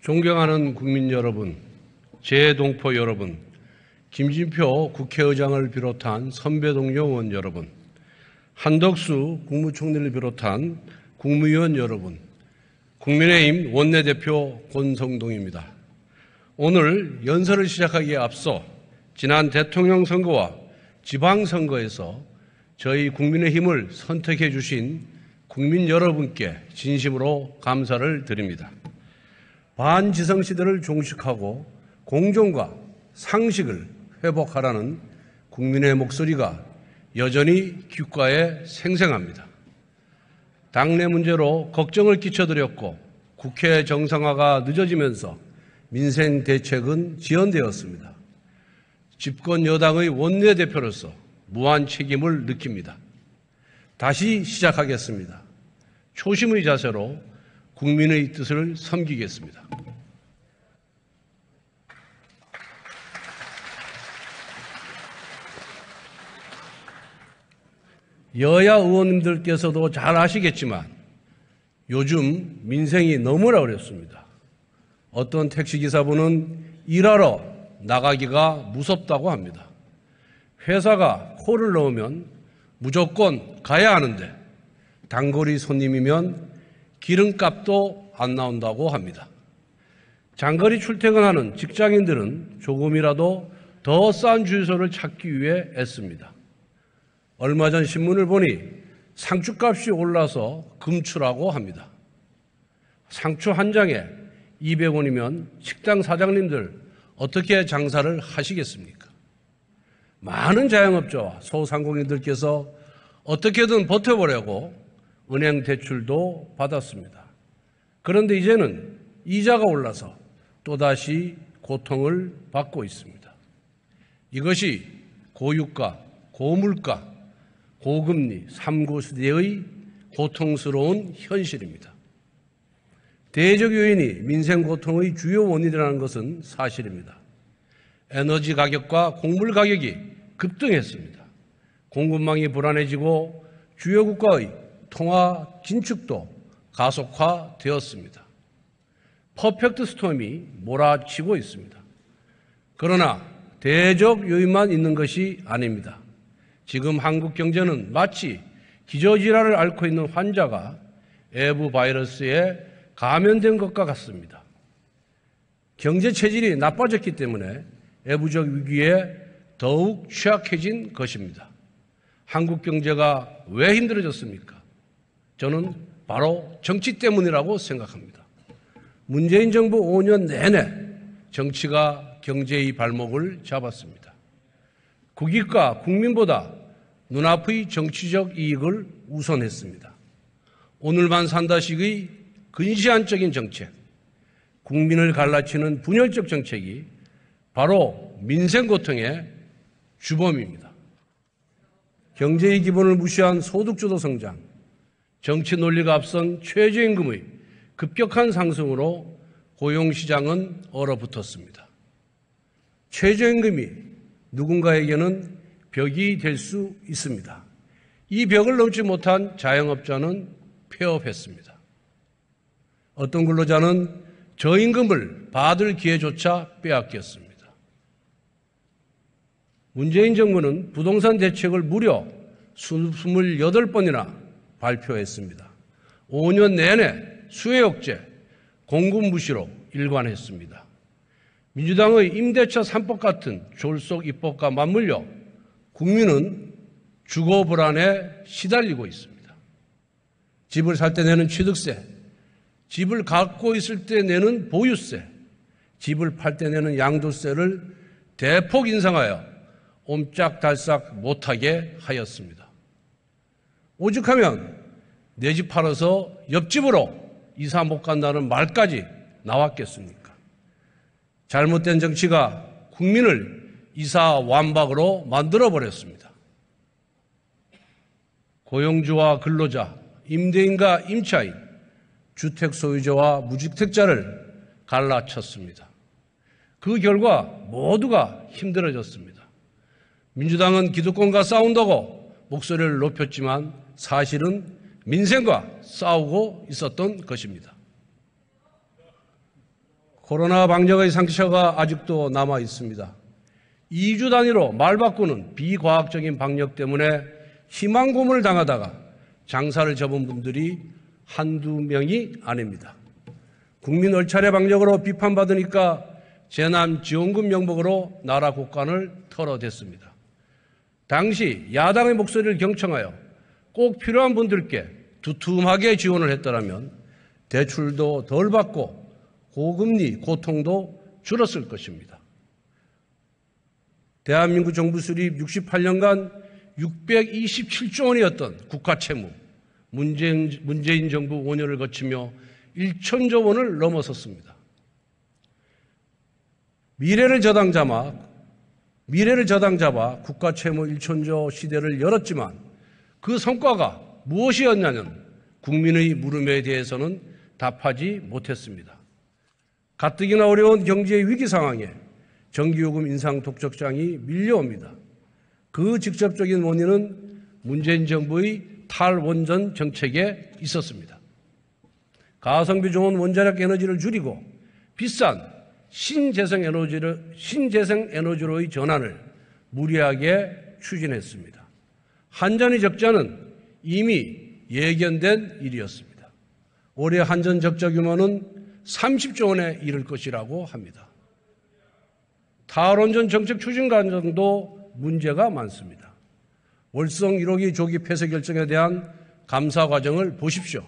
존경하는 국민 여러분, 재동포 여러분, 김진표 국회의장을 비롯한 선배 동료 의원 여러분, 한덕수 국무총리를 비롯한 국무위원 여러분, 국민의힘 원내대표 권성동입니다. 오늘 연설을 시작하기에 앞서 지난 대통령 선거와 지방선거에서 저희 국민의힘을 선택해 주신 국민 여러분께 진심으로 감사를 드립니다. 반지성시대를 종식하고 공정과 상식을 회복하라는 국민의 목소리가 여전히 귓가에 생생합니다. 당내 문제로 걱정을 끼쳐드렸고 국회 정상화가 늦어지면서 민생 대책은 지연되었습니다. 집권 여당의 원내대표로서 무한 책임을 느낍니다. 다시 시작하겠습니다. 초심의 자세로 국민의 뜻을 섬기겠습니다. 여야 의원님들께서도 잘 아시겠지만 요즘 민생이 너무나 어렵습니다. 어떤 택시기사분은 일하러 나가기가 무섭다고 합니다. 회사가 코를 넣으면 무조건 가야 하는데 단거리 손님이면 기름값도 안 나온다고 합니다. 장거리 출퇴근하는 직장인들은 조금이라도 더 싼 주유소를 찾기 위해 애씁니다. 얼마 전 신문을 보니 상추값이 올라서 금추라고 합니다. 상추 한 장에 200원이면 식당 사장님들 어떻게 장사를 하시겠습니까? 많은 자영업자와 소상공인들께서 어떻게든 버텨보려고 은행 대출도 받았습니다. 그런데 이제는 이자가 올라서 또다시 고통을 받고 있습니다. 이것이 고유가, 고물가, 고금리 3구 시대의 고통스러운 현실입니다. 대적 요인이 민생 고통의 주요 원인이라는 것은 사실입니다. 에너지 가격과 곡물 가격이 급등했습니다. 공급망이 불안해지고 주요 국가의 통화 긴축도 가속화되었습니다. 퍼펙트 스톰이 몰아치고 있습니다. 그러나 대적 요인만 있는 것이 아닙니다. 지금 한국 경제는 마치 기저질환을 앓고 있는 환자가 에브 바이러스에 감염된 것과 같습니다. 경제 체질이 나빠졌기 때문에 에브적 위기에 더욱 취약해진 것입니다. 한국 경제가 왜 힘들어졌습니까? 저는 바로 정치 때문이라고 생각합니다. 문재인 정부 5년 내내 정치가 경제의 발목을 잡았습니다. 국익과 국민보다 눈앞의 정치적 이익을 우선했습니다. 오늘만 산다식의 근시안적인 정책, 국민을 갈라치는 분열적 정책이 바로 민생 고통의 주범입니다. 경제의 기본을 무시한 소득주도 성장, 정치 논리가 앞선 최저임금의 급격한 상승으로 고용시장은 얼어붙었습니다. 최저임금이 누군가에게는 벽이 될 수 있습니다. 이 벽을 넘지 못한 자영업자는 폐업했습니다. 어떤 근로자는 저임금을 받을 기회조차 빼앗겼습니다. 문재인 정부는 부동산 대책을 무려 28번이나 발표했습니다. 5년 내내 수혜 억제, 공급 무시로 일관했습니다. 민주당의 임대차 3법 같은 졸속 입법과 맞물려 국민은 주거 불안에 시달리고 있습니다. 집을 살 때 내는 취득세, 집을 갖고 있을 때 내는 보유세, 집을 팔 때 내는 양도세를 대폭 인상하여 옴짝달싹 못하게 하였습니다. 오죽하면 내 집 팔아서 옆집으로 이사 못 간다는 말까지 나왔겠습니까? 잘못된 정치가 국민을 이사 완박으로 만들어버렸습니다. 고용주와 근로자, 임대인과 임차인, 주택 소유자와 무주택자를 갈라쳤습니다. 그 결과 모두가 힘들어졌습니다. 민주당은 기득권과 싸운다고 목소리를 높였지만 사실은 민생과 싸우고 있었던 것입니다. 코로나 방역의 상처가 아직도 남아 있습니다. 2주 단위로 말 바꾸는 비과학적인 방역 때문에 희망 고문을 당하다가 장사를 접은 분들이 한두 명이 아닙니다. 국민 얼차례 방역으로 비판받으니까 재난지원금 명목으로 나라 곳간을 털어댔습니다. 당시 야당의 목소리를 경청하여 꼭 필요한 분들께 두툼하게 지원을 했더라면 대출도 덜 받고 고금리 고통도 줄었을 것입니다. 대한민국 정부 수립 68년간 627조 원이었던 국가 채무, 문재인 정부 5년을 거치며 1천조 원을 넘어섰습니다. 미래를 저당 잡아 국가 채무 1천조 시대를 열었지만 그 성과가 무엇이었냐는 국민의 물음에 대해서는 답하지 못했습니다. 가뜩이나 어려운 경제 위기 상황에 전기요금 인상 독촉장이 밀려옵니다. 그 직접적인 원인은 문재인 정부의 탈원전 정책에 있었습니다. 가성비 좋은 원자력 에너지를 줄이고 비싼 신재생 에너지로의 전환을 무리하게 추진했습니다. 한전의 적자는 이미 예견된 일이었습니다. 올해 한전 적자 규모는 30조 원에 이를 것이라고 합니다. 탈원전 정책 추진 과정도 문제가 많습니다. 월성 1호기 조기 폐쇄 결정에 대한 감사 과정을 보십시오.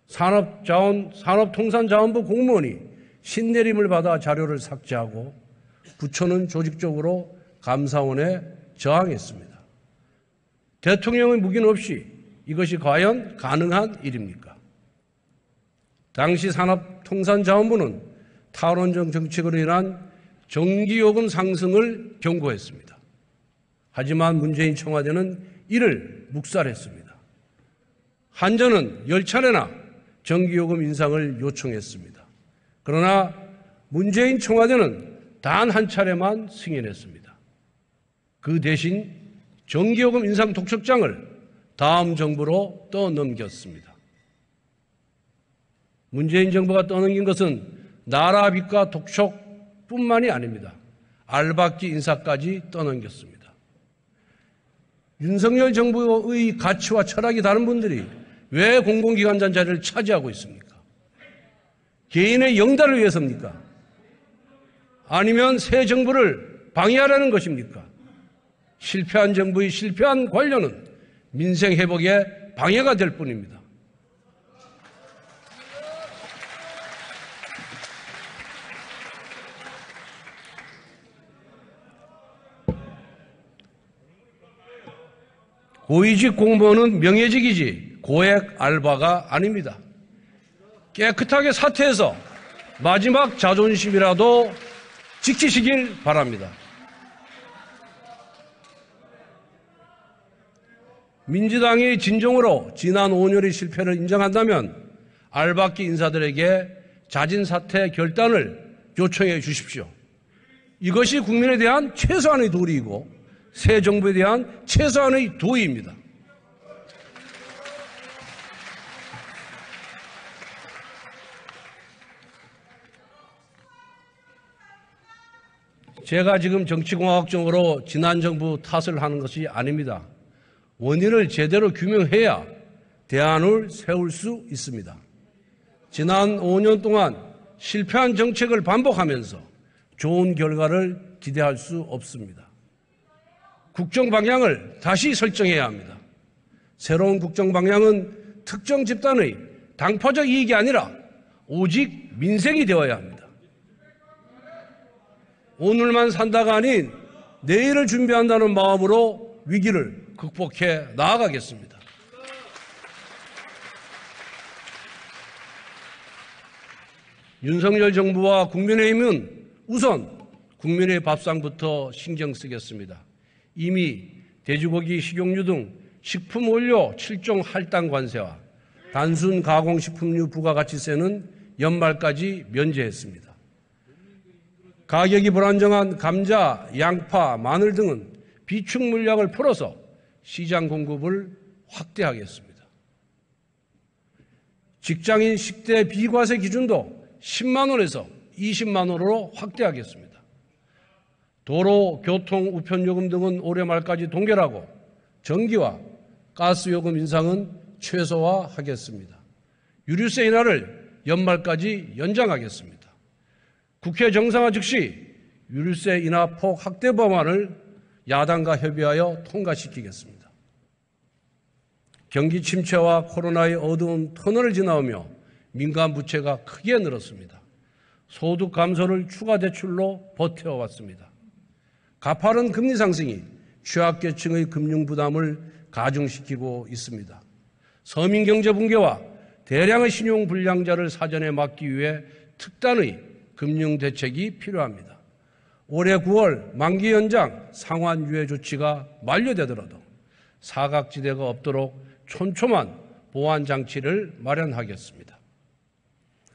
산업통상자원부 공무원이 신내림을 받아 자료를 삭제하고 부처는 조직적으로 감사원에 저항했습니다. 대통령의 묵인 없이 이것이 과연 가능한 일입니까? 당시 산업통상자원부는 탈원전 정책으로 인한 전기요금 상승을 경고했습니다. 하지만 문재인 청와대는 이를 묵살했습니다. 한전은 10차례나 전기요금 인상을 요청했습니다. 그러나 문재인 청와대는 단 한 차례만 승인했습니다. 그 대신 전기요금 인상 독촉장을 다음 정부로 떠넘겼습니다. 문재인 정부가 떠넘긴 것은 나라 빚과 독촉뿐만이 아닙니다. 알박기 인사까지 떠넘겼습니다. 윤석열 정부의 가치와 철학이 다른 분들이 왜 공공기관장 자리를 차지하고 있습니까? 개인의 영달을 위해서입니까? 아니면 새 정부를 방해하려는 것입니까? 실패한 정부의 실패한 관료는 민생 회복에 방해가 될 뿐입니다. 고위직 공무원은 명예직이지 고액 알바가 아닙니다. 깨끗하게 사퇴해서 마지막 자존심이라도 지키시길 바랍니다. 민주당이 진정으로 지난 5년의 실패를 인정한다면 알박기 인사들에게 자진사퇴 결단을 요청해 주십시오. 이것이 국민에 대한 최소한의 도리이고 새 정부에 대한 최소한의 도의입니다. 제가 지금 정치공학적으로 지난 정부 탓을 하는 것이 아닙니다. 원인을 제대로 규명해야 대안을 세울 수 있습니다. 지난 5년 동안 실패한 정책을 반복하면서 좋은 결과를 기대할 수 없습니다. 국정 방향을 다시 설정해야 합니다. 새로운 국정 방향은 특정 집단의 당파적 이익이 아니라 오직 민생이 되어야 합니다. 오늘만 산다가 아닌 내일을 준비한다는 마음으로 위기를 극복해 나아가겠습니다. 윤석열 정부와 국민의힘은 우선 국민의 밥상부터 신경 쓰겠습니다. 이미 돼지고기, 식용유 등 식품 원료 7종 할당 관세와 단순 가공식품류 부가가치세는 연말까지 면제했습니다. 가격이 불안정한 감자, 양파, 마늘 등은 비축 물량을 풀어서 시장 공급을 확대하겠습니다. 직장인 식대 비과세 기준도 10만 원에서 20만 원으로 확대하겠습니다. 도로, 교통, 우편요금 등은 올해 말까지 동결하고 전기와 가스요금 인상은 최소화하겠습니다. 유류세 인하를 연말까지 연장하겠습니다. 국회 정상화 즉시 유류세 인하 폭 확대 법안을 야당과 협의하여 통과시키겠습니다. 경기 침체와 코로나의 어두운 터널을 지나오며 민간 부채가 크게 늘었습니다. 소득 감소를 추가 대출로 버텨왔습니다. 가파른 금리 상승이 취약계층의 금융 부담을 가중시키고 있습니다. 서민 경제 붕괴와 대량의 신용 불량자를 사전에 막기 위해 특단의 금융 대책이 필요합니다. 올해 9월 만기 연장 상환 유예 조치가 만료되더라도 사각지대가 없도록 촘촘한 보완 장치를 마련하겠습니다.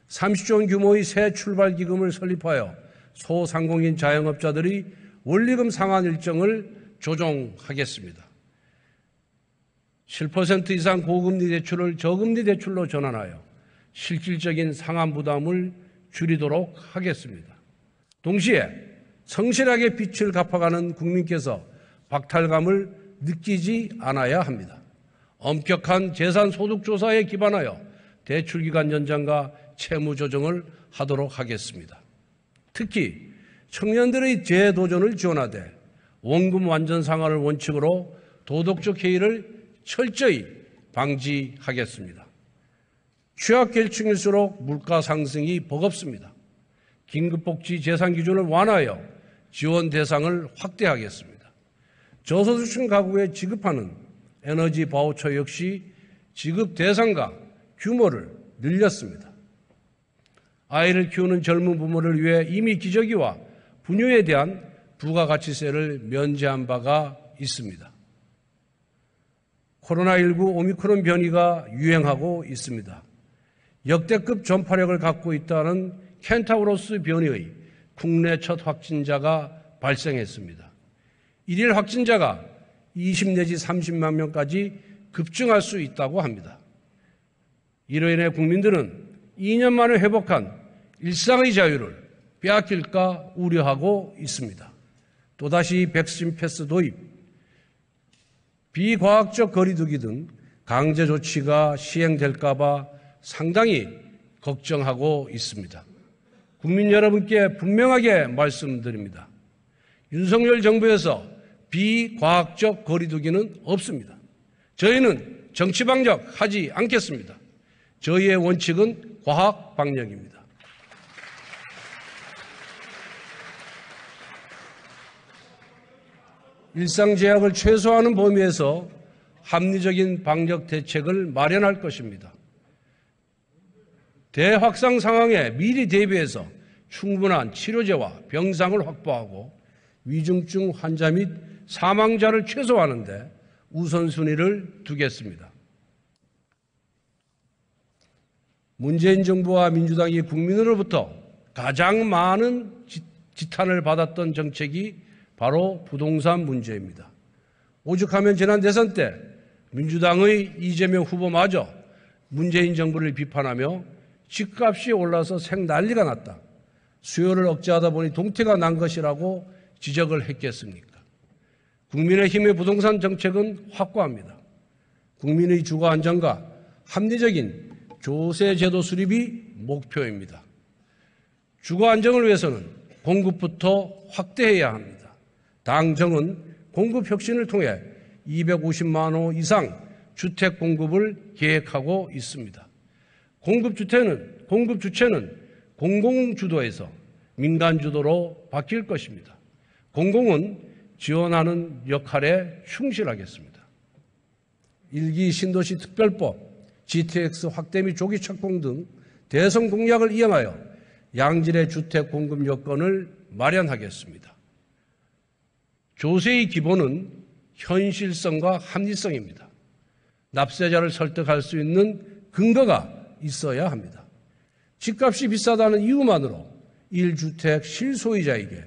30조 원 규모의 새 출발 기금을 설립하여 소상공인 자영업자들이 원리금 상환 일정을 조정하겠습니다. 7% 이상 고금리 대출을 저금리 대출로 전환하여 실질적인 상환 부담을 줄이도록 하겠습니다. 동시에 성실하게 빚을 갚아가는 국민께서 박탈감을 느끼지 않아야 합니다. 엄격한 재산소득조사에 기반하여 대출기간 연장과 채무 조정을 하도록 하겠습니다. 특히 청년들의 재도전을 지원하되 원금 완전 상환을 원칙으로 도덕적 해이를 철저히 방지하겠습니다. 취약계층일수록 물가 상승이 버겁습니다. 긴급복지 재산 기준을 완화하여 지원 대상을 확대하겠습니다. 저소득층 가구에 지급하는 에너지 바우처 역시 지급 대상과 규모를 늘렸습니다. 아이를 키우는 젊은 부모를 위해 이미 기저귀와 분유에 대한 부가가치세를 면제한 바가 있습니다. 코로나19 오미크론 변이가 유행하고 있습니다. 역대급 전파력을 갖고 있다는 켄타우로스 변이의 국내 첫 확진자가 발생했습니다. 일일 확진자가 20 내지 30만 명까지 급증할 수 있다고 합니다. 이로 인해 국민들은 2년 만에 회복한 일상의 자유를 빼앗길까 우려하고 있습니다. 또다시 백신 패스 도입, 비과학적 거리두기 등 강제 조치가 시행될까 봐 상당히 걱정하고 있습니다. 국민 여러분께 분명하게 말씀드립니다. 윤석열 정부에서 비과학적 거리두기는 없습니다. 저희는 정치방역 하지 않겠습니다. 저희의 원칙은 과학방역입니다. 일상제약을 최소화하는 범위에서 합리적인 방역 대책을 마련할 것입니다. 대확산 상황에 미리 대비해서 충분한 치료제와 병상을 확보하고 위중증 환자 및 사망자를 최소화하는 데 우선순위를 두겠습니다. 문재인 정부와 민주당이 국민으로부터 가장 많은 지탄을 받았던 정책이 바로 부동산 문제입니다. 오죽하면 지난 대선 때 민주당의 이재명 후보마저 문재인 정부를 비판하며 집값이 올라서 생난리가 났다. 수요를 억제하다 보니 동태가 난 것이라고 지적을 했겠습니까? 국민의힘의 부동산 정책은 확고합니다. 국민의 주거 안정과 합리적인 조세제도 수립이 목표입니다. 주거 안정을 위해서는 공급부터 확대해야 합니다. 당정은 공급 혁신을 통해 250만 호 이상 주택 공급을 계획하고 있습니다. 공급 주체는 공공주도에서 민간주도로 바뀔 것입니다. 공공은 지원하는 역할에 충실하겠습니다. 1기 신도시 특별법, GTX 확대 및 조기 착공 등 대선 공약을 이행하여 양질의 주택 공급 여건을 마련하겠습니다. 조세의 기본은 현실성과 합리성입니다. 납세자를 설득할 수 있는 근거가 있어야 합니다. 집값이 비싸다는 이유만으로 1주택 실소유자에게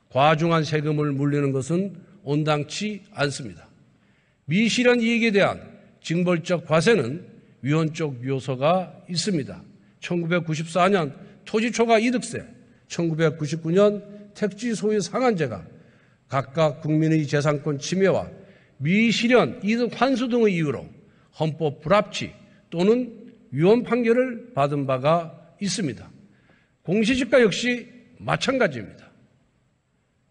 과중한 세금을 물리는 것은 온당치 않습니다. 미실현 이익에 대한 징벌적 과세는 위헌적 요소가 있습니다. 1994년 토지초과 이득세, 1999년 택지 소유 상한제가 각각 국민의 재산권 침해와 미실현 이득 환수 등의 이유로 헌법 불합치 또는 위헌 판결을 받은 바가 있습니다. 공시지가 역시 마찬가지입니다.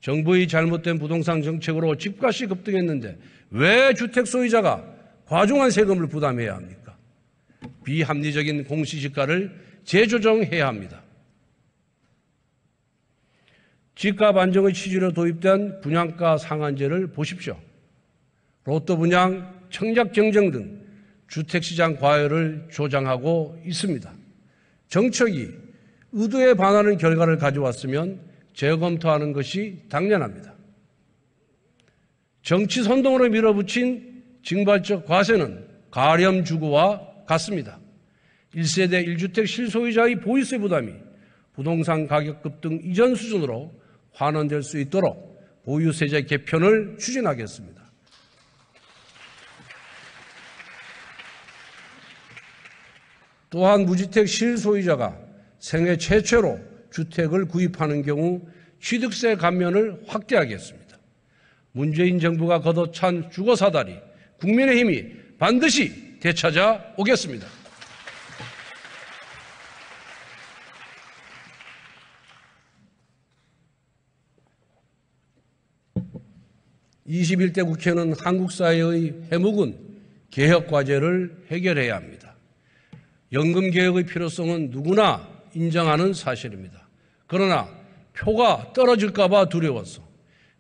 정부의 잘못된 부동산 정책으로 집값이 급등했는데 왜 주택 소유자가 과중한 세금을 부담해야 합니까? 비합리적인 공시지가를 재조정해야 합니다. 집값 안정의 취지로 도입된 분양가 상한제를 보십시오. 로또 분양, 청약 경쟁 등 주택시장 과열을 조장하고 있습니다. 정책이 의도에 반하는 결과를 가져왔으면 재검토하는 것이 당연합니다. 정치 선동으로 밀어붙인 징발적 과세는 가렴주구와 같습니다. 1세대 1주택 실소유자의 보유세 부담이 부동산 가격 급등 이전 수준으로 환원될 수 있도록 보유세제 개편을 추진하겠습니다. 또한 무주택 실소유자가 생애 최초로 주택을 구입하는 경우 취득세 감면을 확대하겠습니다. 문재인 정부가 걷어찬 주거사다리 국민의힘이 반드시 되찾아 오겠습니다. 21대 국회는 한국 사회의 해묵은 개혁 과제를 해결해야 합니다. 연금 개혁의 필요성은 누구나 인정하는 사실입니다. 그러나 표가 떨어질까 봐 두려워서,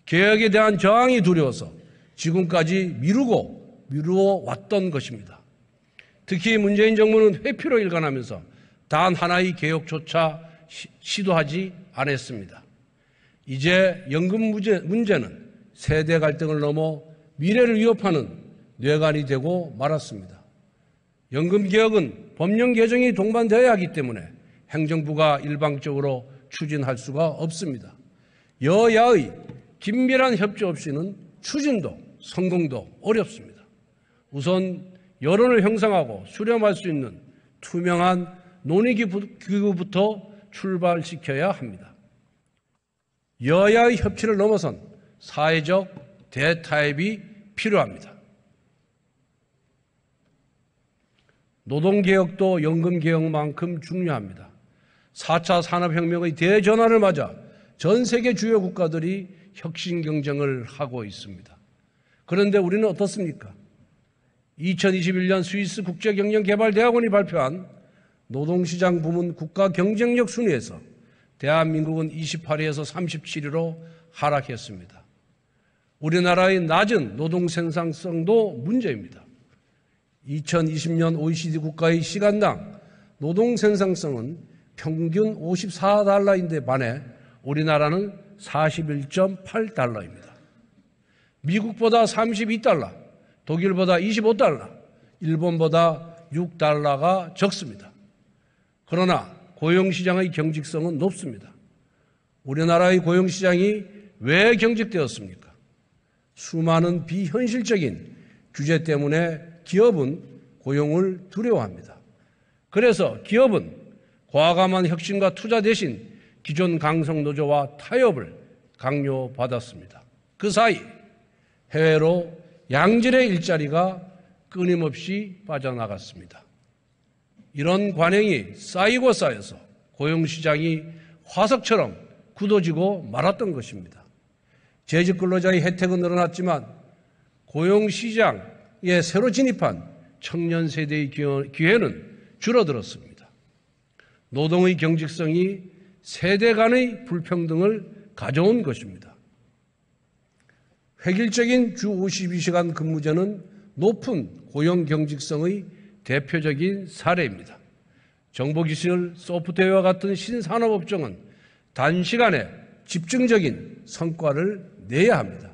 개혁에 대한 저항이 두려워서 지금까지 미루어 왔던 것입니다. 특히 문재인 정부는 회피로 일관하면서 단 하나의 개혁조차 시도하지 않았습니다. 이제 연금 문제는 세대 갈등을 넘어 미래를 위협하는 뇌관이 되고 말았습니다. 연금 개혁은 법령 개정이 동반되어야 하기 때문에 행정부가 일방적으로 추진할 수가 없습니다. 여야의 긴밀한 협조 없이는 추진도 성공도 어렵습니다. 우선 여론을 형성하고 수렴할 수 있는 투명한 논의기구부터 출발시켜야 합니다. 여야의 협치를 넘어선 사회적 대타협이 필요합니다. 노동개혁도 연금개혁만큼 중요합니다. 4차 산업혁명의 대전환을 맞아 전 세계 주요 국가들이 혁신 경쟁을 하고 있습니다. 그런데 우리는 어떻습니까? 2021년 스위스 국제경영개발대학원이 발표한 노동시장 부문 국가 경쟁력 순위에서 대한민국은 28위에서 37위로 하락했습니다. 우리나라의 낮은 노동 생산성도 문제입니다. 2020년 OECD 국가의 시간당 노동 생산성은 평균 54달러인데 반해 우리나라는 41.8달러입니다. 미국보다 32달러, 독일보다 25달러, 일본보다 6달러가 적습니다. 그러나 고용시장의 경직성은 높습니다. 우리나라의 고용시장이 왜 경직되었습니까? 수많은 비현실적인 규제 때문에 기업은 고용을 두려워합니다. 그래서 기업은 과감한 혁신과 투자 대신 기존 강성노조와 타협을 강요받았습니다. 그 사이 해외로 양질의 일자리가 끊임없이 빠져나갔습니다. 이런 관행이 쌓이고 쌓여서 고용시장이 화석처럼 굳어지고 말았던 것입니다. 재직 근로자의 혜택은 늘어났지만 고용시장에 새로 진입한 청년 세대의 기회는 줄어들었습니다. 노동의 경직성이 세대 간의 불평등을 가져온 것입니다. 획일적인 주 52시간 근무제는 높은 고용 경직성의 대표적인 사례입니다. 정보기술, 소프트웨어와 같은 신산업업종은 단시간에 집중적인 성과를 내야 합니다.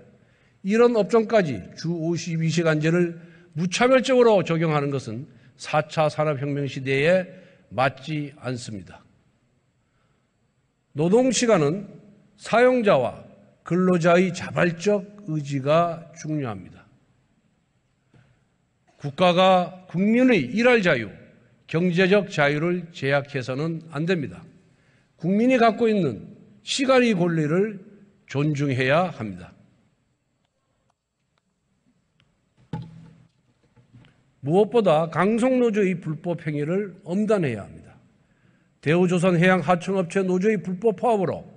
이런 업종까지 주 52시간제를 무차별적으로 적용하는 것은 4차 산업혁명 시대에 맞지 않습니다. 노동시간은 사용자와 근로자의 자발적 의지가 중요합니다. 국가가 국민의 일할 자유, 경제적 자유를 제약해서는 안 됩니다. 국민이 갖고 있는 시간의 권리를 존중해야 합니다. 무엇보다 강성노조의 불법 행위를 엄단해야 합니다. 대우조선해양하청업체 노조의 불법 파업으로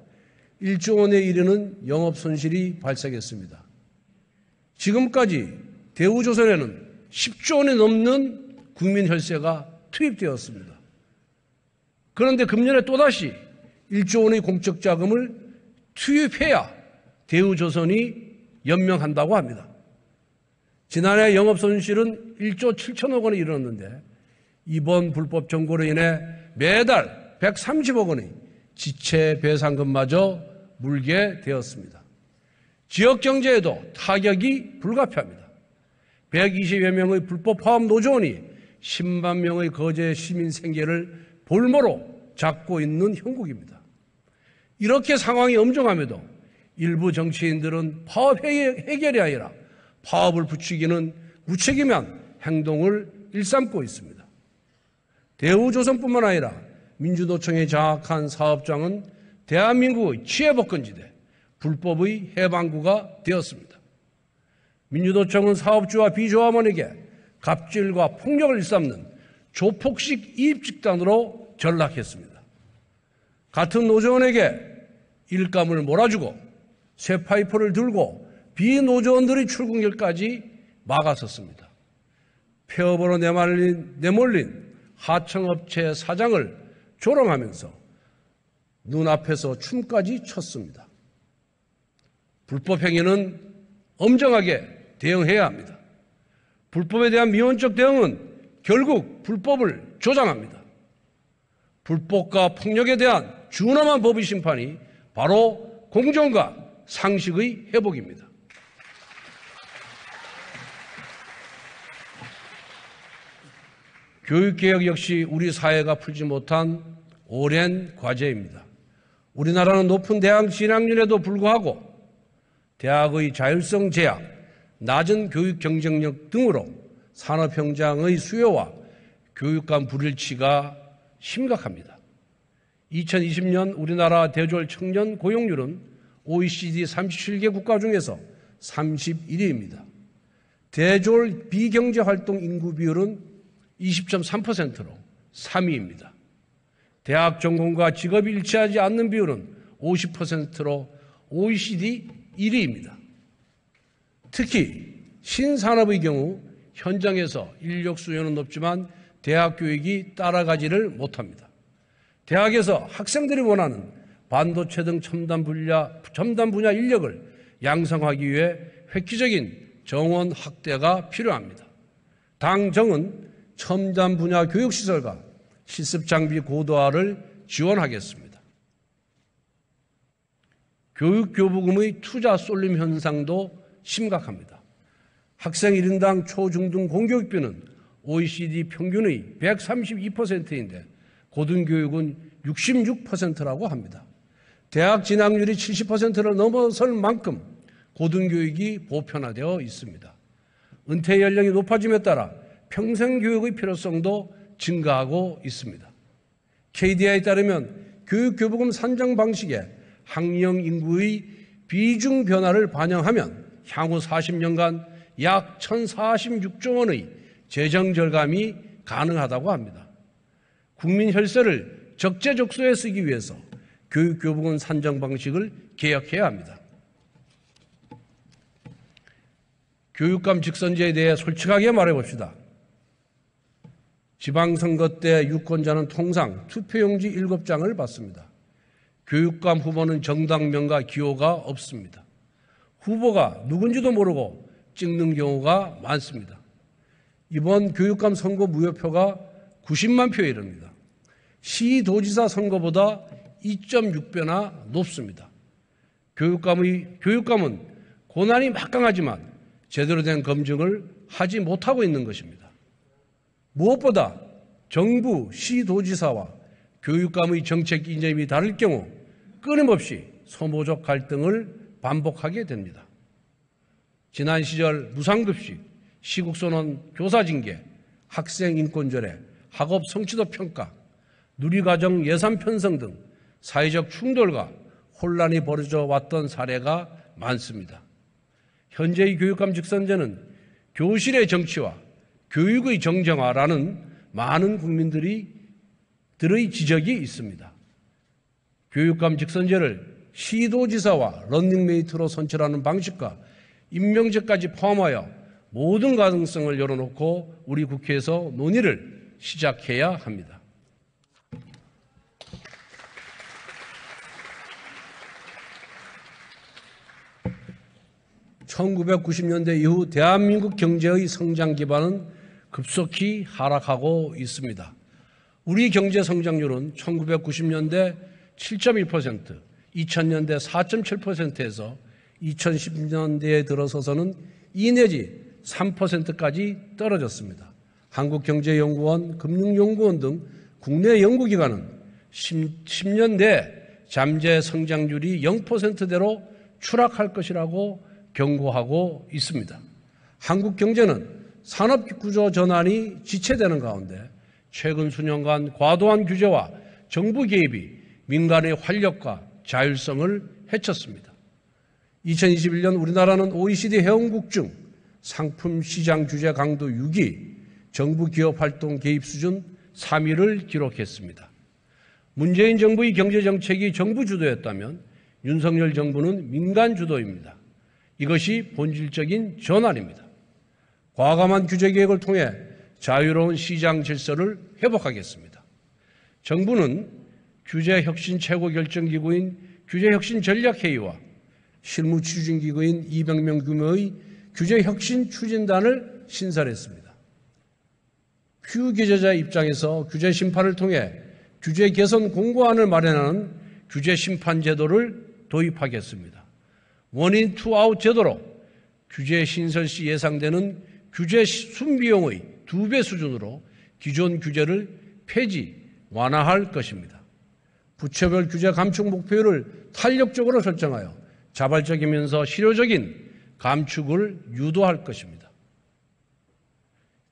1조 원에 이르는 영업손실이 발생했습니다. 지금까지 대우조선에는 10조 원이 넘는 국민혈세가 투입되었습니다. 그런데 금년에 또다시 1조 원의 공적자금을 투입해야 대우조선이 연명한다고 합니다. 지난해 영업손실은 1조 7천억 원에 이르렀는데 이번 불법 정고로 인해 매달 130억 원의 지체 배상금마저 물게 되었습니다. 지역경제에도 타격이 불가피합니다. 120여 명의 불법 파업 노조원이 10만 명의 거제 시민 생계를 볼모로 잡고 있는 형국입니다. 이렇게 상황이 엄중함에도 일부 정치인들은 파업 해결이 아니라 파업을 부추기는 무책임한 행동을 일삼고 있습니다. 대우조선뿐만 아니라 민주노총의 장악한 사업장은 대한민국의 치해복권지대, 불법의 해방구가 되었습니다. 민주노총은 사업주와 비조합원에게 갑질과 폭력을 일삼는 조폭식 이입집단으로 전락했습니다. 같은 노조원에게 일감을 몰아주고 쇠파이프를 들고 비노조원들의 출근길까지 막았었습니다. 폐업으로 내몰린 하청업체 사장을 조롱하면서 눈앞에서 춤까지 췄습니다. 불법 행위는 엄정하게 대응해야 합니다. 불법에 대한 미온적 대응은 결국 불법을 조장합니다. 불법과 폭력에 대한 준엄한 법의 심판이 바로 공정과 상식의 회복입니다. 교육개혁 역시 우리 사회가 풀지 못한 오랜 과제입니다. 우리나라는 높은 대학 진학률에도 불구하고 대학의 자율성 제약, 낮은 교육 경쟁력 등으로 산업 현장의 수요와 교육 간 불일치가 심각합니다. 2020년 우리나라 대졸 청년 고용률은 OECD 37개 국가 중에서 31위입니다. 대졸 비경제활동 인구 비율은 20.3%로 3위입니다. 대학 전공과 직업이 일치하지 않는 비율은 50%로 OECD 1위입니다. 특히 신산업의 경우 현장에서 인력 수요는 높지만 대학 교육이 따라가지를 못합니다. 대학에서 학생들이 원하는 반도체 등 첨단 분야 인력을 양성하기 위해 획기적인 정원 확대가 필요합니다. 당정은 첨단 분야 교육시설과 실습장비 고도화를 지원하겠습니다. 교육교부금의 투자 쏠림 현상도 심각합니다. 학생 1인당 초중등 공교육비는 OECD 평균의 132%인데 고등교육은 66%라고 합니다. 대학 진학률이 70%를 넘어설 만큼 고등교육이 보편화되어 있습니다. 은퇴 연령이 높아짐에 따라 평생교육의 필요성도 증가하고 있습니다. KDI에 따르면 교육교부금 산정 방식에 학령 인구의 비중 변화를 반영하면 향후 40년간 약 1,046조 원의 재정 절감이 가능하다고 합니다. 국민 혈세를 적재적소에 쓰기 위해서 교육교부금 산정 방식을 개혁해야 합니다. 교육감 직선제에 대해 솔직하게 말해봅시다. 지방선거 때 유권자는 통상 투표용지 7장을 받습니다. 교육감 후보는 정당명과 기호가 없습니다. 후보가 누군지도 모르고 찍는 경우가 많습니다. 이번 교육감 선거 무효표가 90만 표에 이릅니다. 시도지사 선거보다 2.6배나 높습니다. 교육감은 고난이 막강하지만 제대로 된 검증을 하지 못하고 있는 것입니다. 무엇보다 정부, 시도지사와 교육감의 정책 이념이 다를 경우 끊임없이 소모적 갈등을 반복하게 됩니다. 지난 시절 무상급식, 시국선언 교사징계, 학생인권조례, 학업 성취도 평가, 누리과정 예산 편성 등 사회적 충돌과 혼란이 벌어져 왔던 사례가 많습니다. 현재의 교육감 직선제는 교실의 정치화, 교육의 정쟁화라는 많은 국민들의 지적이 있습니다. 교육감 직선제를 시도지사와 런닝메이트로 선출하는 방식과 임명제까지 포함하여 모든 가능성을 열어놓고 우리 국회에서 논의를 시작해야 합니다. (1990년대) 이후 대한민국 경제의 성장 기반은 급속히 하락하고 있습니다. 우리 경제 성장률은 1990년대 7.1%, 2000년대 4.7%에서 2010년대에 들어서서는 2 내지 3%까지 떨어졌습니다. 한국경제연구원, 금융연구원 등 국내 연구기관은 10년 내 잠재 성장률이 0%대로 추락할 것이라고 경고하고 있습니다. 한국 경제는 산업구조 전환이 지체되는 가운데 최근 수년간 과도한 규제와 정부 개입이 민간의 활력과 자율성을 해쳤습니다. 2021년 우리나라는 OECD 회원국 중 상품 시장 규제 강도 6위, 정부 기업 활동 개입 수준 3위를 기록했습니다. 문재인 정부의 경제정책이 정부 주도였다면 윤석열 정부는 민간 주도입니다. 이것이 본질적인 전환입니다. 과감한 규제 개혁을 통해 자유로운 시장 질서를 회복하겠습니다. 정부는 규제혁신 최고결정기구인 규제혁신전략회의와 실무추진기구인 200명 규모의 규제혁신 추진단을 신설했습니다. 피규제자 입장에서 규제심판을 통해 규제 개선 공고안을 마련하는 규제심판제도를 도입하겠습니다. 원인 투아웃 제도로 규제 신설 시 예상되는 규제 순비용의 2배 수준으로 기존 규제를 폐지, 완화할 것입니다. 부처별 규제 감축 목표를 탄력적으로 설정하여 자발적이면서 실효적인 감축을 유도할 것입니다.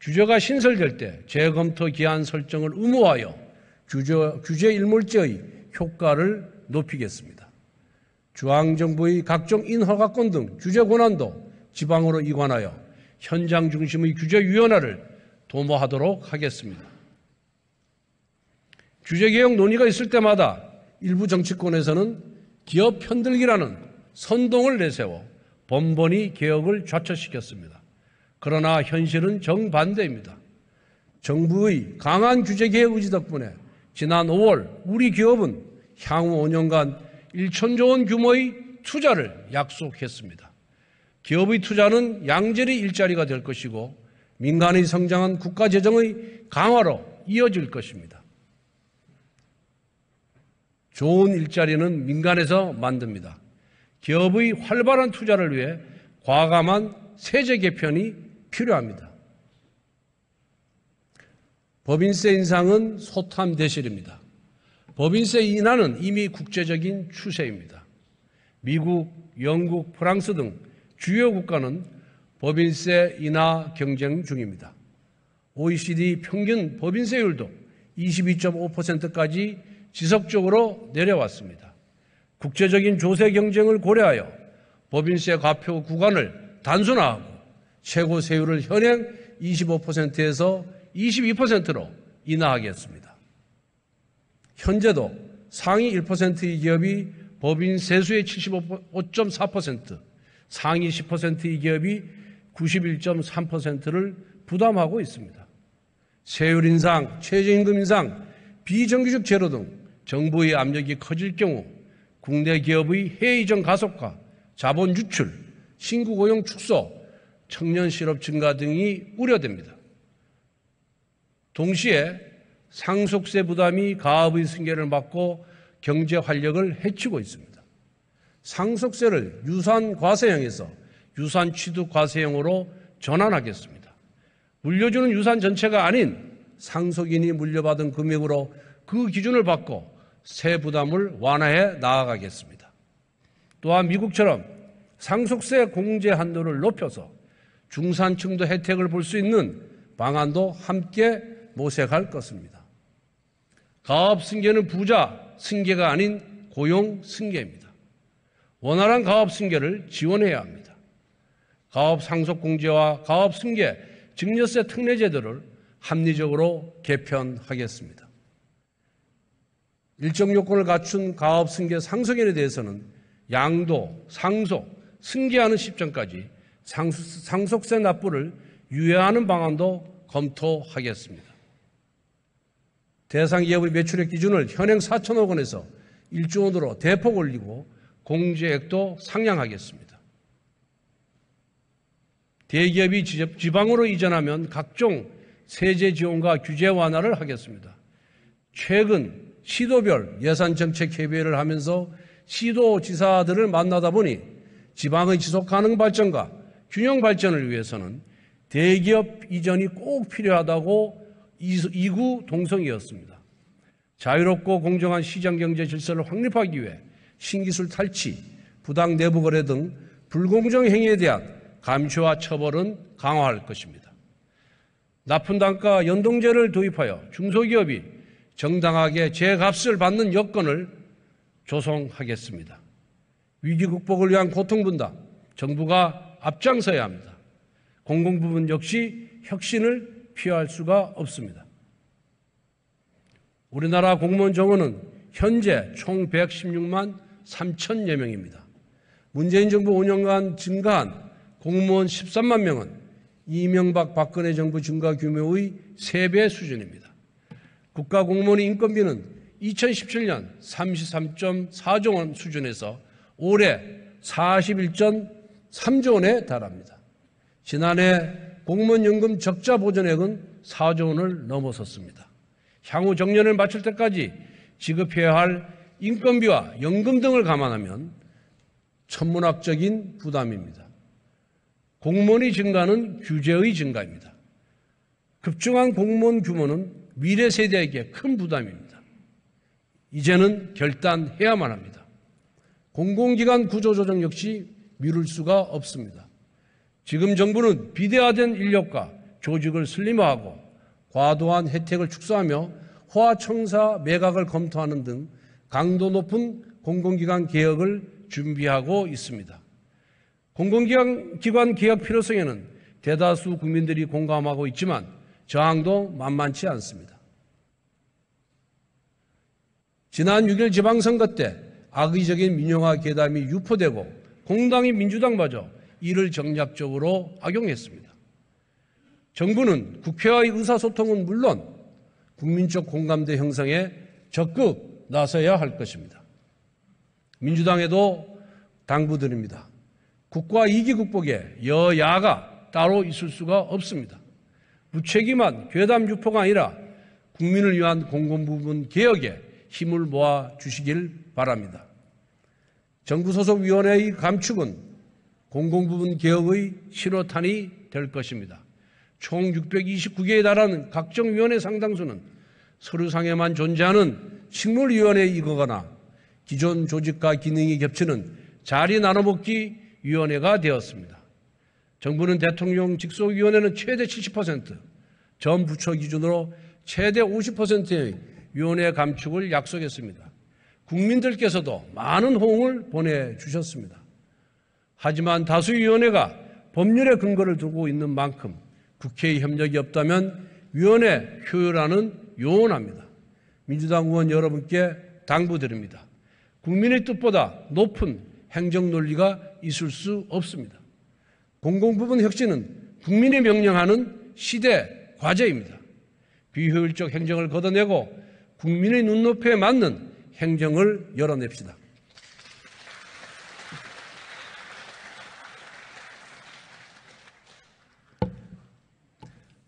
규제가 신설될 때 재검토 기한 설정을 의무화하여 규제 일몰제의 효과를 높이겠습니다. 중앙정부의 각종 인허가권 등 규제 권한도 지방으로 이관하여 현장 중심의 규제 유연화를 도모하도록 하겠습니다. 규제개혁 논의가 있을 때마다 일부 정치권에서는 기업 편들기라는 선동을 내세워 번번이 개혁을 좌초시켰습니다. 그러나 현실은 정반대입니다. 정부의 강한 규제개혁 의지 덕분에 지난 5월 우리 기업은 향후 5년간 1천조 원 규모의 투자를 약속했습니다. 기업의 투자는 양질의 일자리가 될 것이고 민간의 성장한 국가재정의 강화로 이어질 것입니다. 좋은 일자리는 민간에서 만듭니다. 기업의 활발한 투자를 위해 과감한 세제 개편이 필요합니다. 법인세 인상은 소탐대실입니다. 법인세 인하는 이미 국제적인 추세입니다. 미국, 영국, 프랑스 등 주요 국가는 법인세 인하 경쟁 중입니다. OECD 평균 법인세율도 22.5%까지 지속적으로 내려왔습니다. 국제적인 조세 경쟁을 고려하여 법인세 과표 구간을 단순화하고 최고 세율을 현행 25%에서 22%로 인하하겠습니다. 현재도 상위 1%의 기업이 법인 세수의 75.4%, 상위 10%의 기업이 91.3%를 부담하고 있습니다. 세율 인상, 최저임금 인상, 비정규직 제로 등 정부의 압력이 커질 경우 국내 기업의 해외 이전 가속화, 자본 유출, 신규 고용 축소, 청년 실업 증가 등이 우려됩니다. 동시에 상속세 부담이 가업의 승계를 막고 경제 활력을 해치고 있습니다. 상속세를 유산 과세형에서 유산 취득 과세형으로 전환하겠습니다. 물려주는 유산 전체가 아닌 상속인이 물려받은 금액으로 그 기준을 바꿔 세 부담을 완화해 나아가겠습니다. 또한 미국처럼 상속세 공제 한도를 높여서 중산층도 혜택을 볼 수 있는 방안도 함께 모색할 것입니다. 가업 승계는 부자 승계가 아닌 고용 승계입니다. 원활한 가업 승계를 지원해야 합니다. 가업 상속 공제와 가업 승계 증여세 특례 제도를 합리적으로 개편하겠습니다. 일정 요건을 갖춘 가업 승계 상속인에 대해서는 양도, 상속, 승계하는 시점까지 상속세 납부를 유예하는 방안도 검토하겠습니다. 대상 기업의 매출액 기준을 현행 4천억 원에서 1조 원으로 대폭 올리고 공제액도 상향하겠습니다. 대기업이 지방으로 이전하면 각종 세제 지원과 규제 완화를 하겠습니다. 최근 시도별 예산정책 협의회를 하면서 시도지사들을 만나다 보니 지방의 지속가능 발전과 균형 발전을 위해서는 대기업 이전이 꼭 필요하다고 이구 동성이었습니다. 자유롭고 공정한 시장경제 질서를 확립하기 위해 신기술 탈취, 부당 내부 거래 등 불공정 행위에 대한 감시와 처벌은 강화할 것입니다. 납품 단가 연동제를 도입하여 중소기업이 정당하게 제값을 받는 여건을 조성하겠습니다. 위기 극복을 위한 고통분담, 정부가 앞장서야 합니다. 공공부문 역시 혁신을 피할 수가 없습니다. 우리나라 공무원 정원은 현재 총 116만 3천여 명입니다. 문재인 정부 5년간 증가한 공무원 13만 명은 이명박 박근혜 정부 증가 규모의 3배 수준입니다. 국가공무원의 인건비는 2017년 33.4조 원 수준에서 올해 41.3조 원에 달합니다. 지난해 공무원 연금 적자 보전액은 4조 원을 넘어섰습니다. 향후 정년을 마칠 때까지 지급해야 할 인건비와 연금 등을 감안하면 천문학적인 부담입니다. 공무원의 증가는 규제의 증가입니다. 급증한 공무원 규모는 미래 세대에게 큰 부담입니다. 이제는 결단해야만 합니다. 공공기관 구조조정 역시 미룰 수가 없습니다. 지금 정부는 비대화된 인력과 조직을 슬림화하고 과도한 혜택을 축소하며 호화청사 매각을 검토하는 등 강도 높은 공공기관 개혁을 준비하고 있습니다. 공공기관 개혁 필요성에는 대다수 국민들이 공감하고 있지만 저항도 만만치 않습니다. 지난 6일 지방선거 때 악의적인 민영화 계담이 유포되고 공당인 민주당마저 이를 정략적으로 악용했습니다. 정부는 국회와의 의사소통은 물론 국민적 공감대 형성에 적극 나서야 할 것입니다. 민주당에도 당부드립니다. 국가 이기 극복에 여야가 따로 있을 수가 없습니다. 무책임한 괴담 유포가 아니라 국민을 위한 공공부문 개혁에 힘을 모아 주시길 바랍니다. 정부 소속 위원회의 감축은 공공부문 개혁의 신호탄이 될 것입니다. 총 629개에 달하는 각종 위원회 상당수는 서류상에만 존재하는 식물위원회이거나 기존 조직과 기능이 겹치는 자리 나눠먹기 위원회가 되었습니다. 정부는 대통령 직속위원회는 최대 70%, 전 부처 기준으로 최대 50%의 위원회 감축을 약속했습니다. 국민들께서도 많은 호응을 보내주셨습니다. 하지만 다수위원회가 법률의 근거를 두고 있는 만큼 국회의 협력이 없다면 위원회 효율화는 요원합니다. 민주당 의원 여러분께 당부드립니다. 국민의 뜻보다 높은 행정 논리가 있을 수 없습니다. 공공부문 혁신은 국민이 명령하는 시대 과제입니다. 비효율적 행정을 걷어내고 국민의 눈높이에 맞는 행정을 열어냅시다.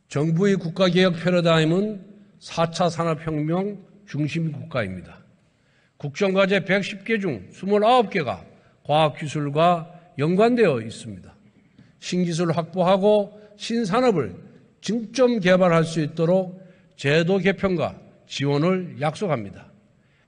정부의 국가개혁 패러다임은 4차 산업혁명 중심 국가입니다. 국정과제 110개 중 29개가 과학기술과 연관되어 있습니다. 신기술을 확보하고 신산업을 중점 개발할 수 있도록 제도 개편과 지원을 약속합니다.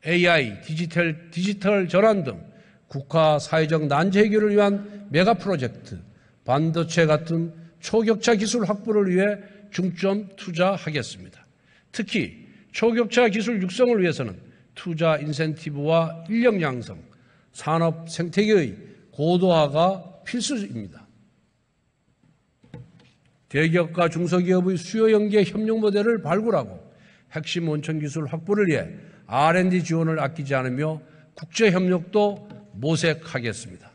AI, 디지털 전환 등 국가 사회적 난제 해결을 위한 메가 프로젝트, 반도체 같은 초격차 기술 확보를 위해 중점 투자하겠습니다. 특히 초격차 기술 육성을 위해서는 투자 인센티브와 인력 양성, 산업 생태계의 고도화가 필수입니다. 대기업과 중소기업의 수요 연계 협력 모델을 발굴하고 핵심 원천 기술 확보를 위해 R&D 지원을 아끼지 않으며 국제 협력도 모색하겠습니다.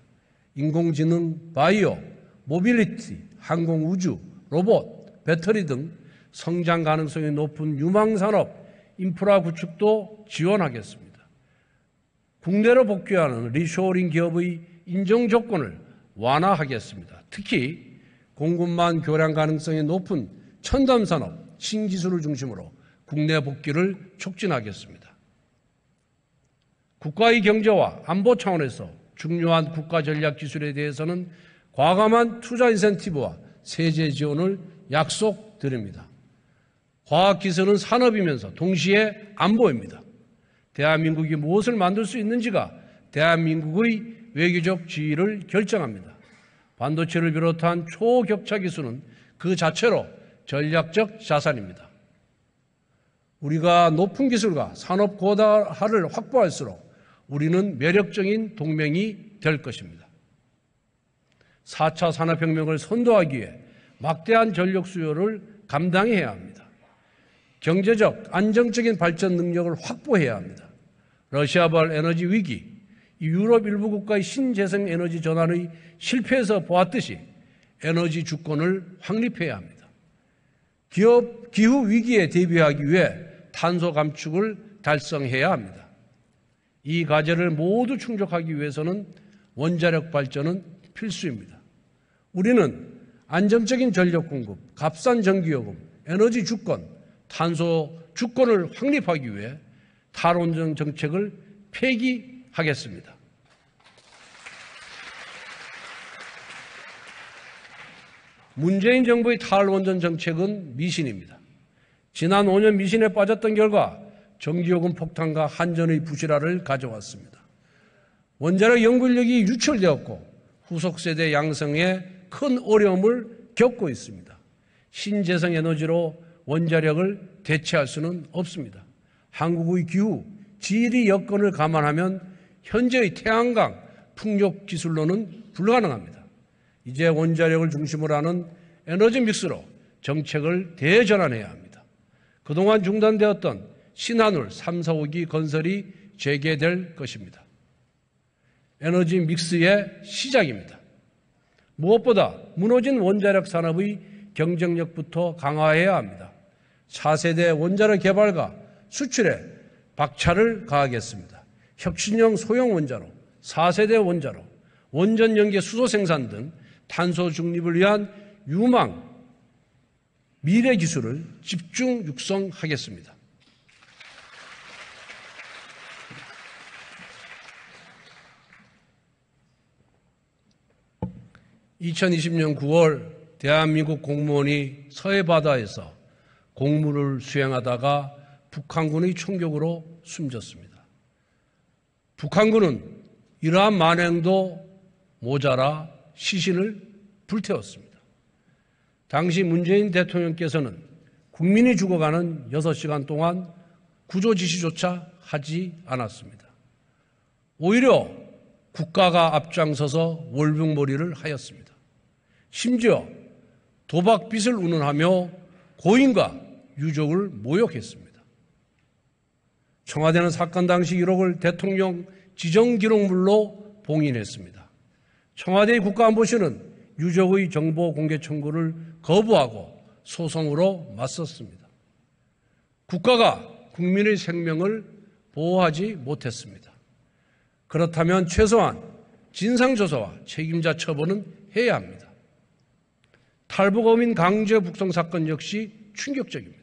인공지능, 바이오, 모빌리티, 항공 우주, 로봇, 배터리 등 성장 가능성이 높은 유망산업, 인프라 구축도 지원하겠습니다. 국내로 복귀하는 리쇼어링 기업의 인정 조건을 완화하겠습니다. 특히 공급망 교량 가능성이 높은 첨단 산업, 신기술을 중심으로 국내 복귀를 촉진하겠습니다. 국가의 경제와 안보 차원에서 중요한 국가 전략 기술에 대해서는 과감한 투자 인센티브와 세제 지원을 약속드립니다. 과학기술은 산업이면서 동시에 안보입니다. 대한민국이 무엇을 만들 수 있는지가 대한민국의 외교적 지위를 결정합니다. 반도체를 비롯한 초격차 기술은 그 자체로 전략적 자산입니다. 우리가 높은 기술과 산업 고도화를 확보할수록 우리는 매력적인 동맹이 될 것입니다. 4차 산업혁명을 선도하기 위해 막대한 전력 수요를 감당해야 합니다. 경제적, 안정적인 발전 능력을 확보해야 합니다. 러시아발 에너지 위기, 유럽 일부 국가의 신재생 에너지 전환의 실패에서 보았듯이 에너지 주권을 확립해야 합니다. 기후 위기에 대비하기 위해 탄소 감축을 달성해야 합니다. 이 과제를 모두 충족하기 위해서는 원자력 발전은 필수입니다. 우리는 안정적인 전력 공급, 값싼 전기요금, 에너지 주권, 탄소 주권을 확립하기 위해 탈원전 정책을 폐기하겠습니다. 문재인 정부의 탈원전 정책은 미신입니다. 지난 5년 미신에 빠졌던 결과 전기요금 폭탄과 한전의 부실화를 가져왔습니다. 원자력 연구인력이 유출되었고 후속 세대 양성에 큰 어려움을 겪고 있습니다. 신재생 에너지로 원자력을 대체할 수는 없습니다. 한국의 기후, 지리 여건을 감안하면 현재의 태양광, 풍력 기술로는 불가능합니다. 이제 원자력을 중심으로 하는 에너지 믹스로 정책을 대전환해야 합니다. 그동안 중단되었던 신한울 3, 4호기 건설이 재개될 것입니다. 에너지 믹스의 시작입니다. 무엇보다 무너진 원자력 산업의 경쟁력부터 강화해야 합니다. 4세대 원자력 개발과 수출에 박차를 가하겠습니다. 혁신형 소형 원자로, 4세대 원자로, 원전 연계 수소 생산 등 탄소 중립을 위한 유망 미래 기술을 집중 육성하겠습니다. (2020년 9월) 대한민국 공무원이 서해 바다에서 공무를 수행하다가 북한군의 총격으로 숨졌습니다. 북한군은 이러한 만행도 모자라 시신을 불태웠습니다. 당시 문재인 대통령께서는 국민이 죽어가는 6시간 동안 구조 지시조차 하지 않았습니다. 오히려 국가가 앞장서서 월북몰이를 하였습니다. 심지어 도박빚을 운운하며 고인과 유족을 모욕했습니다. 청와대는 사건 당시 기록을 대통령 지정기록물로 봉인했습니다. 청와대의 국가안보실은 유족의 정보 공개 청구를 거부하고 소송으로 맞섰습니다. 국가가 국민의 생명을 보호하지 못했습니다. 그렇다면 최소한 진상조사와 책임자 처벌은 해야 합니다. 탈북어민 강제 북송 사건 역시 충격적입니다.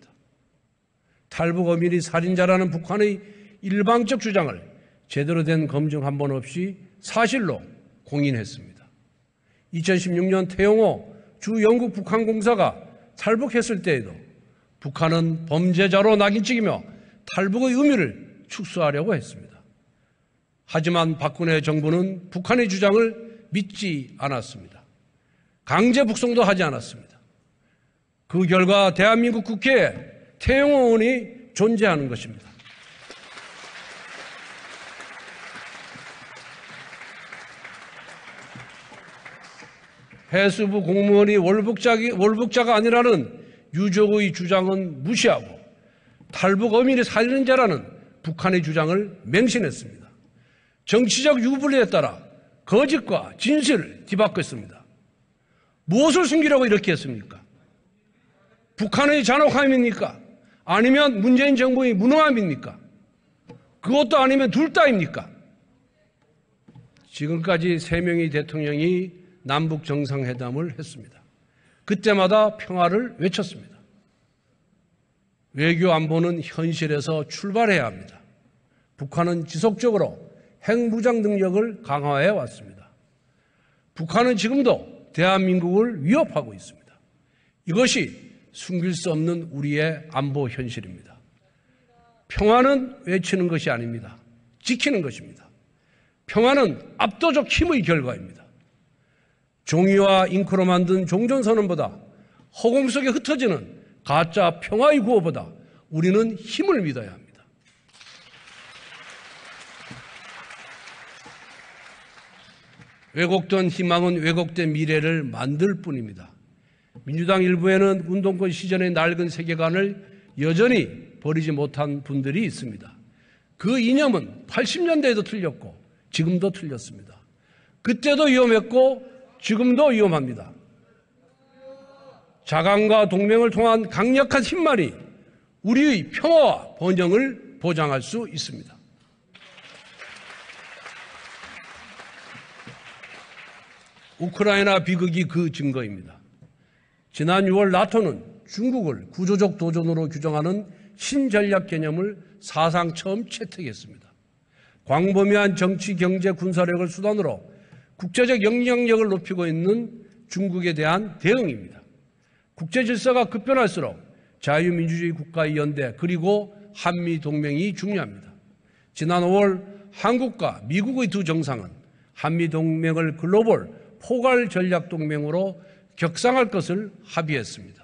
탈북어민이 살인자라는 북한의 일방적 주장을 제대로 된 검증 한 번 없이 사실로 공인했습니다. 2016년 태영호 주 영국 북한공사가 탈북했을 때에도 북한은 범죄자로 낙인 찍이며 탈북의 의미를 축소하려고 했습니다. 하지만 박근혜 정부는 북한의 주장을 믿지 않았습니다. 강제 북송도 하지 않았습니다. 그 결과 대한민국 국회에 태영호 의원이 존재하는 것입니다. 해수부 공무원이 월북자가 아니라는 유족의 주장은 무시하고 탈북 어민이 살리는 자라는 북한의 주장을 맹신했습니다. 정치적 유불리에 따라 거짓과 진실을 뒤바꿨습니다. 무엇을 숨기려고 이렇게 했습니까? 북한의 잔혹함입니까? 아니면 문재인 정부의 무능함입니까? 그것도 아니면 둘 다입니까? 지금까지 3명의 대통령이 남북 정상회담을 했습니다. 그때마다 평화를 외쳤습니다. 외교 안보는 현실에서 출발해야 합니다. 북한은 지속적으로 핵무장 능력을 강화해 왔습니다. 북한은 지금도 대한민국을 위협하고 있습니다. 이것이 숨길 수 없는 우리의 안보 현실입니다. 평화는 외치는 것이 아닙니다. 지키는 것입니다. 평화는 압도적 힘의 결과입니다. 종이와 잉크로 만든 종전선언보다 허공 속에 흩어지는 가짜 평화의 구호보다 우리는 힘을 믿어야 합니다. 왜곡된 희망은 왜곡된 미래를 만들 뿐입니다. 민주당 일부에는 운동권 시절의 낡은 세계관을 여전히 버리지 못한 분들이 있습니다. 그 이념은 80년대에도 틀렸고 지금도 틀렸습니다. 그때도 위험했고 지금도 위험합니다. 자강과 동맹을 통한 강력한 힘만이 우리의 평화와 번영을 보장할 수 있습니다. 우크라이나 비극이 그 증거입니다. 지난 6월 나토는 중국을 구조적 도전으로 규정하는 신전략 개념을 사상 처음 채택했습니다. 광범위한 정치, 경제, 군사력을 수단으로 국제적 영향력을 높이고 있는 중국에 대한 대응입니다. 국제 질서가 급변할수록 자유민주주의 국가의 연대 그리고 한미동맹이 중요합니다. 지난 5월 한국과 미국의 두 정상은 한미동맹을 글로벌 포괄 전략동맹으로 격상할 것을 합의했습니다.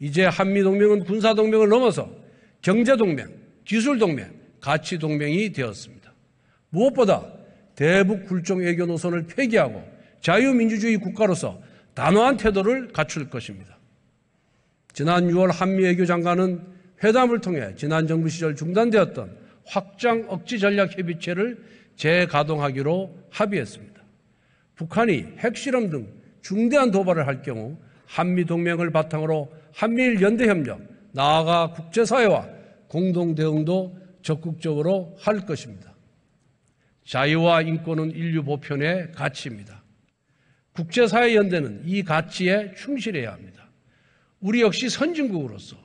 이제 한미동맹은 군사동맹을 넘어서 경제동맹, 기술동맹, 가치동맹이 되었습니다. 무엇보다 대북 굴종 외교 노선을 폐기하고 자유민주주의 국가로서 단호한 태도를 갖출 것입니다. 지난 6월 한미외교 장관은 회담을 통해 지난 정부 시절 중단되었던 확장 억지 전략 협의체를 재가동하기로 합의했습니다. 북한이 핵실험 등 중대한 도발을 할 경우 한미동맹을 바탕으로 한미일 연대협력, 나아가 국제사회와 공동대응도 적극적으로 할 것입니다. 자유와 인권은 인류 보편의 가치입니다. 국제사회 연대는 이 가치에 충실해야 합니다. 우리 역시 선진국으로서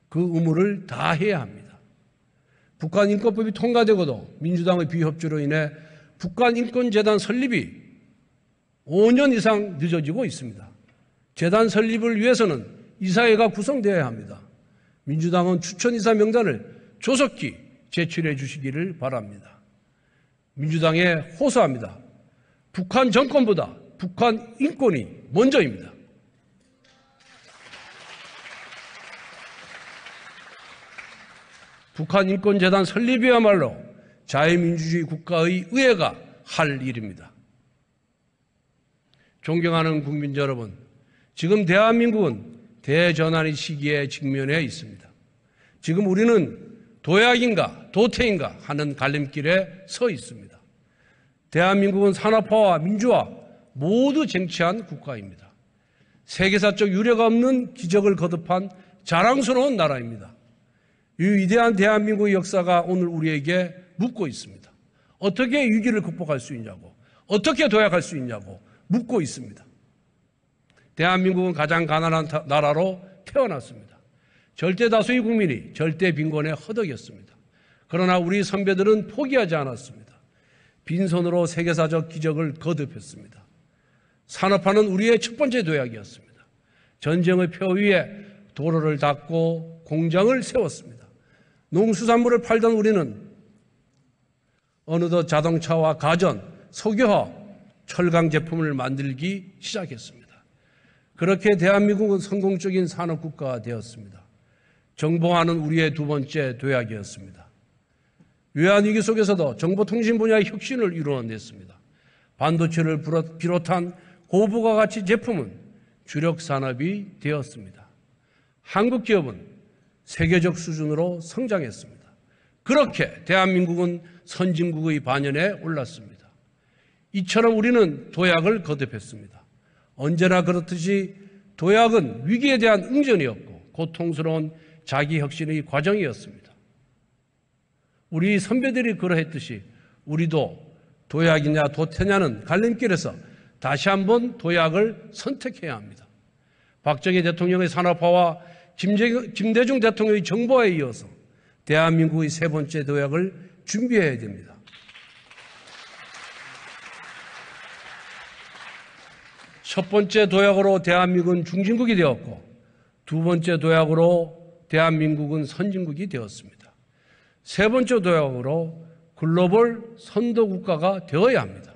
그 의무를 다해야 합니다. 북한인권법이 통과되고도 민주당의 비협조로 인해 북한인권재단 설립이 5년 이상 늦어지고 있습니다. 재단 설립을 위해서는 이사회가 구성되어야 합니다. 민주당은 추천이사 명단을 조속히 제출해 주시기를 바랍니다. 민주당에 호소합니다. 북한 정권보다 북한 인권이 먼저입니다. 북한인권재단 설립이야말로 자유민주주의 국가의 의회가 할 일입니다. 존경하는 국민 여러분, 지금 대한민국은 대전환의 시기에 직면해 있습니다. 지금 우리는 도약인가 도태인가 하는 갈림길에 서 있습니다. 대한민국은 산업화와 민주화 모두 쟁취한 국가입니다. 세계사적 유례가 없는 기적을 거듭한 자랑스러운 나라입니다. 이 위대한 대한민국의 역사가 오늘 우리에게 묻고 있습니다. 어떻게 위기를 극복할 수 있냐고, 어떻게 도약할 수 있냐고 묻고 있습니다. 대한민국은 가장 가난한 나라로 태어났습니다. 절대 다수의 국민이 절대 빈곤에 허덕였습니다. 그러나 우리 선배들은 포기하지 않았습니다. 빈손으로 세계사적 기적을 거듭했습니다. 산업화는 우리의 첫 번째 도약이었습니다. 전쟁의 표 위에 도로를 닦고 공장을 세웠습니다. 농수산물을 팔던 우리는 어느덧 자동차와 가전, 석유화학, 철강 제품을 만들기 시작했습니다. 그렇게 대한민국은 성공적인 산업국가가 되었습니다. 정보화는 우리의 두 번째 도약이었습니다. 외환위기 속에서도 정보통신 분야의 혁신을 이루어냈습니다. 반도체를 비롯한 고부가가치 제품은 주력 산업이 되었습니다. 한국 기업은 세계적 수준으로 성장했습니다. 그렇게 대한민국은 선진국의 반열에 올랐습니다. 이처럼 우리는 도약을 거듭했습니다. 언제나 그렇듯이 도약은 위기에 대한 응전이었고 고통스러운 자기 혁신의 과정이었습니다. 우리 선배들이 그러했듯이 우리도 도약이냐 도태냐는 갈림길에서 다시 한번 도약을 선택해야 합니다. 박정희 대통령의 산업화와 김대중 대통령의 정보에 이어서 대한민국의 세 번째 도약을 준비해야 됩니다. 첫 번째 도약으로 대한민국은 중진국이 되었고 두 번째 도약으로 대한민국은 선진국이 되었습니다. 세 번째 도약으로 글로벌 선도국가가 되어야 합니다.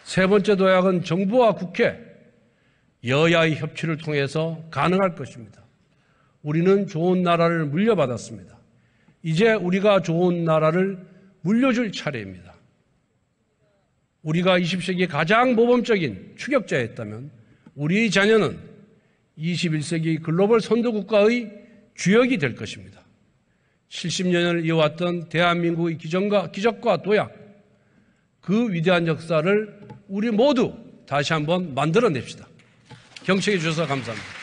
세 번째 도약은 정부와 국회, 여야의 협치를 통해서 가능할 것입니다. 우리는 좋은 나라를 물려받았습니다. 이제 우리가 좋은 나라를 물려줄 차례입니다. 우리가 20세기 가장 모범적인 추격자였다면 우리 자녀는 21세기 글로벌 선도국가의 주역이 될 것입니다. 70년을 이어왔던 대한민국의 기적과 도약, 그 위대한 역사를 우리 모두 다시 한번 만들어냅시다. 경청해 주셔서 감사합니다.